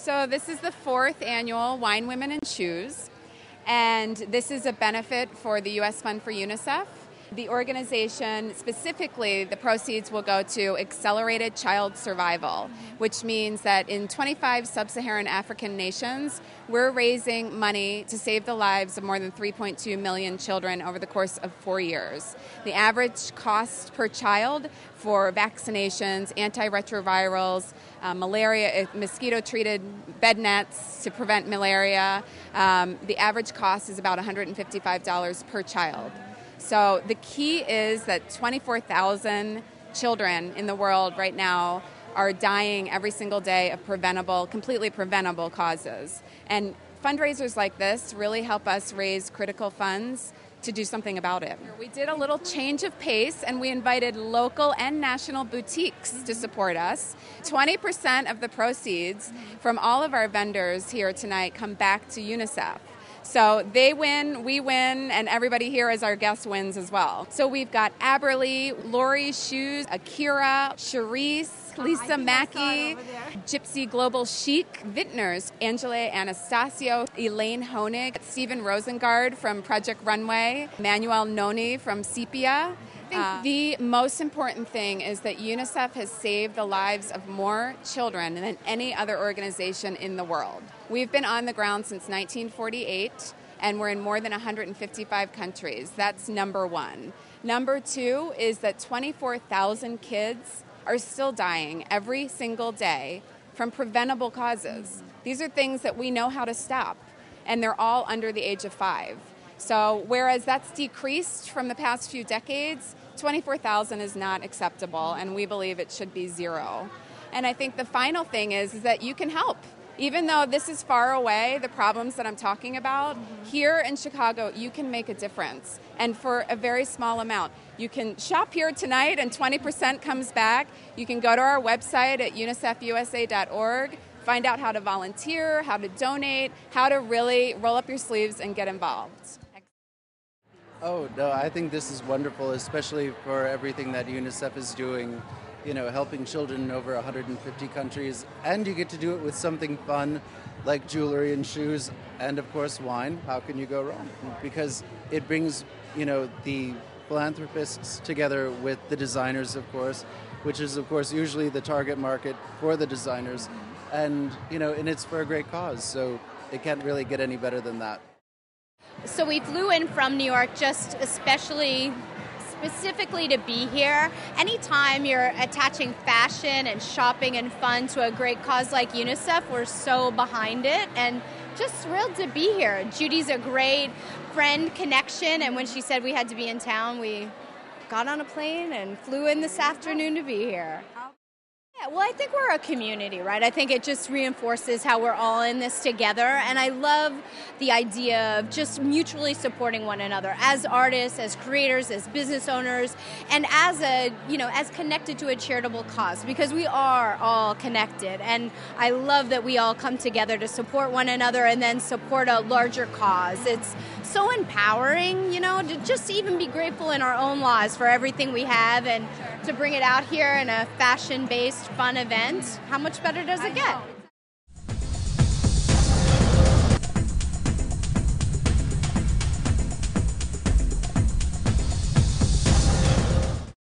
So this is the 4th annual Wine, Women, and Shoes, and this is a benefit for the U.S. Fund for UNICEF. The organization, specifically, the proceeds will go to accelerated child survival, which means that in 25 sub-Saharan African nations, we're raising money to save the lives of more than 3.2 million children over the course of 4 years. The average cost per child for vaccinations, antiretrovirals, malaria, mosquito-treated bed nets to prevent malaria, the average cost is about $155 per child. So the key is that 24,000 children in the world right now are dying every single day of completely preventable causes. And fundraisers like this really help us raise critical funds to do something about it. We did a little change of pace, and we invited local and national boutiques to support us. 20% of the proceeds from all of our vendors here tonight come back to UNICEF. So they win, we win, and everybody here as our guest wins as well. So we've got Aberley, Lori's Shoes, Akira, Charisse, Lisa Mackey, Gypsy Global Chic, Vintners, Angela Anastasio, Elaine Honig, Stephen Rosengard from Project Runway, Manuel Noni from Sepia. I think the most important thing is that UNICEF has saved the lives of more children than any other organization in the world. We've been on the ground since 1948, and we're in more than 155 countries. That's number one. Number two is that 24,000 kids are still dying every single day from preventable causes. These are things that we know how to stop, and they're all under the age of 5. So whereas that's decreased from the past few decades, 24,000 is not acceptable, and we believe it should be 0. And I think the final thing is that you can help. Even though this is far away, the problems that I'm talking about, here in Chicago, you can make a difference. And for a very small amount. You can shop here tonight and 20% comes back. You can go to our website at unicefusa.org, find out how to volunteer, how to donate, how to really roll up your sleeves and get involved. Oh, no, I think this is wonderful, especially for everything that UNICEF is doing, helping children in over 150 countries. And you get to do it with something fun like jewelry and shoes and, of course, wine. How can you go wrong? Because it brings, the philanthropists together with the designers, of course, which is, of course, usually the target market for the designers. And, and it's for a great cause. So it can't really get any better than that. So we flew in from New York just specifically to be here. Anytime you're attaching fashion and shopping and fun to a great cause like UNICEF, we're so behind it and just thrilled to be here. Judy's a great friend connection, and when she said we had to be in town, we got on a plane and flew in this afternoon to be here. Yeah, well, I think we're a community, right? I think it just reinforces how we're all in this together, and I love the idea of just mutually supporting one another as artists, as creators, as business owners, and as connected to a charitable cause, because we are all connected, and I love that we all come together to support one another and then support a larger cause. It's so empowering, to just even be grateful in our own lives for everything we have, and to bring it out here in a fashion-based fun event. How much better does it get?